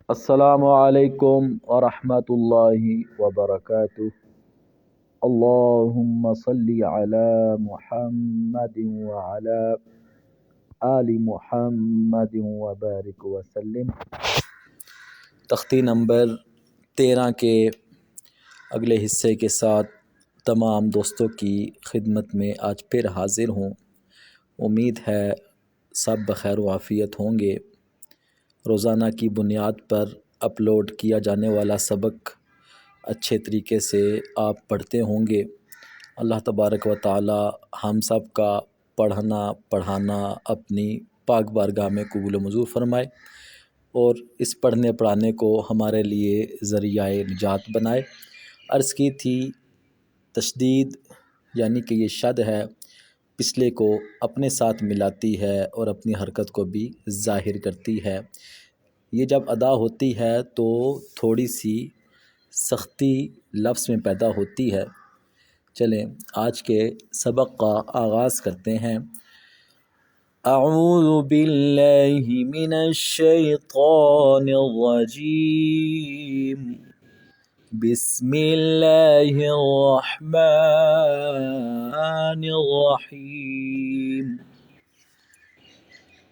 السلام علیکم ورحمۃ اللہ وبرکاتہ۔ اللہم صلی علی محمد وعلی آل محمد وبارک وسلم۔ تختی نمبر 13 کے اگلے حصے کے ساتھ تمام دوستوں کی خدمت میں آج پھر حاضر ہوں۔ امید ہے سب بخیر و عافیت ہوں گے۔ روزانہ کی بنیاد پر اپلوڈ کیا جانے والا سبق اچھے طریقے سے آپ پڑھتے ہوں گے۔ اللہ تبارک و تعالی ہم سب کا پڑھانا اپنی پاک بارگاہ میں قبول و منظور فرمائے اور اس پڑھنے پڑھانے کو ہمارے لیے ذریعہ نجات بنائے۔ عرض کی تھی تشدید یعنی کہ یہ شد ہے، پچھلے کو اپنے ساتھ ملاتی ہے اور اپنی حرکت کو بھی ظاہر کرتی ہے۔ یہ جب ادا ہوتی ہے تو تھوڑی سی سختی لفظ میں پیدا ہوتی ہے۔ چلیں آج کے سبق کا آغاز کرتے ہیں۔ اعوذ باللہ من الشیطان الرجیم، بسم اللہ الرحمن الرحیم۔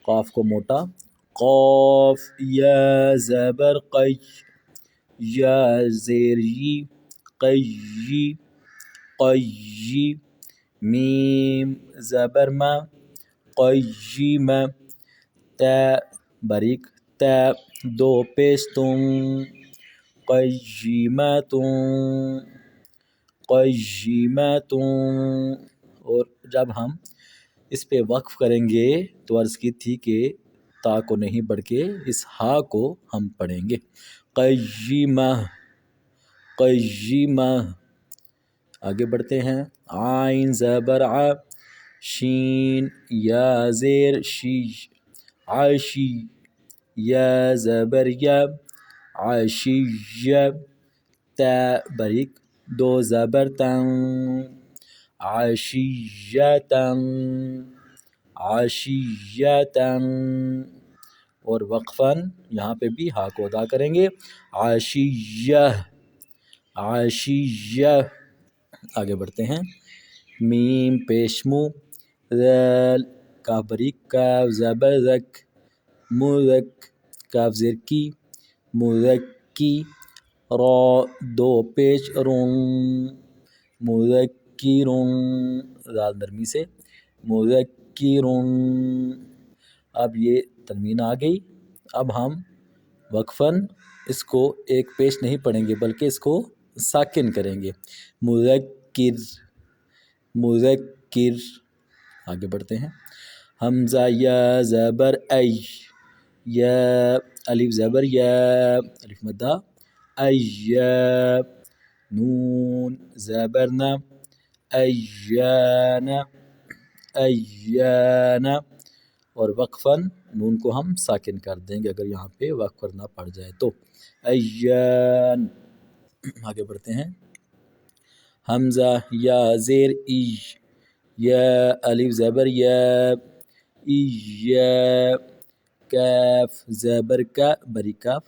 قاف کو موٹا، قاف یا زبر قی، یا زیر یی، قی، قی، میم زبر ما، قیمہ، تا باریک تا، دو پیش تم، قیمتون، قیمتون۔ اور جب ہم اس پہ وقف کریں گے تو عرض کی تھی کہ تا کو نہیں پڑھ کے اس ہا کو ہم پڑھیں گے۔ قیمہ، قیمہ۔ آگے بڑھتے ہیں۔ عین زبر ع، شین یا زیر شی، عشی، یا زبر یا، عشیہ، تا باریک، دو زبر تن، عشیۃً، عشیۃً۔ اور وقفاً یہاں پہ بھی ہا کو ادا کریں گے، عشیہ، عشیہ۔ آگے بڑھتے ہیں۔ میم پیش مو، ذال، کاف باریک، کاف زبر زک، مذک، کاف زیر کی، مذکی، را، دو پیش رون، مذکرون، ذال نرمی سے، مذکرون۔ اب یہ تنوین آ گئی۔ اب ہم وقفاً اس کو ایک پیش نہیں پڑھیں گے بلکہ اس کو ساکن کریں گے، مذکر، مذکر۔ آگے بڑھتے ہیں۔ حمزہ یا زبر ای، یا الف زبر یا، الف مدہ، ایا، نون زبر نا، ایانا، ایانا۔ اور وقفاً نون کو ہم ساکن کر دیں گے اگر یہاں پہ وقف کرنا پڑ جائے تو، ایان۔ آگے بڑھتے ہیں۔ حمزہ یا زیر ای، یا الف زبر یا، اییا، کاف زبر کا بری کاف،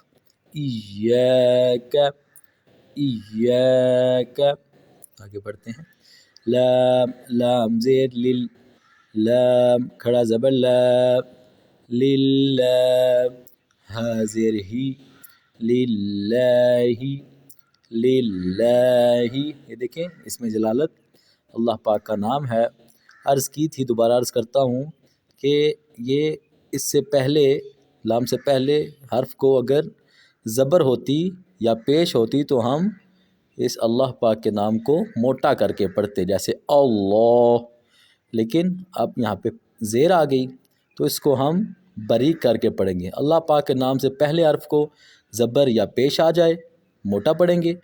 ایاک، ایاک۔ آگے بڑھتے ہیں۔ لام، لام زیر لل، لام کھڑا زبر لا، للہ، ہا زیر ہی، للہ، للہ۔ یہ دیکھیں اس میں جلالت اللہ پاک کا نام ہے۔ عرض کی تھی، دوبارہ عرض کرتا ہوں کہ یہ اس سے پہلے، لام سے پہلے حرف کو اگر زبر ہوتی یا پیش ہوتی تو ہم اس اللہ پاک کے نام کو موٹا کر کے پڑھتے، جیسے اللہ، لیکن اب یہاں پہ زیر آ گئی تو اس کو ہم باریک کر کے پڑھیں گے۔ اللہ پاک کے نام سے پہلے حرف کو زبر یا پیش آ جائے موٹا پڑھیں گے،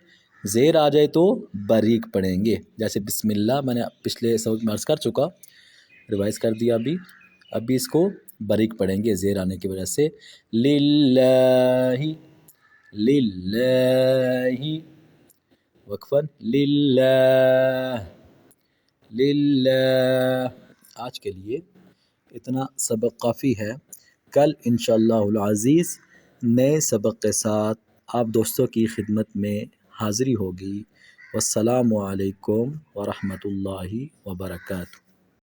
زیر آ جائے تو باریک پڑھیں گے، جیسے بسم اللہ میں نے پچھلے سبق میں عرض کر چکا، ریوائز کر دیا ابھی اس کو باریک پڑھیں گے زیر آنے کی وجہ سے۔ للہ، للہ، وقفاً للہ، للہ۔ آج کے لیے اتنا سبق کافی ہے۔ کل انشاءاللہ العزیز نئے سبق کے ساتھ آپ دوستوں کی خدمت میں حاضری ہوگی۔ والسلام علیکم ورحمۃ اللہ وبرکاتہ۔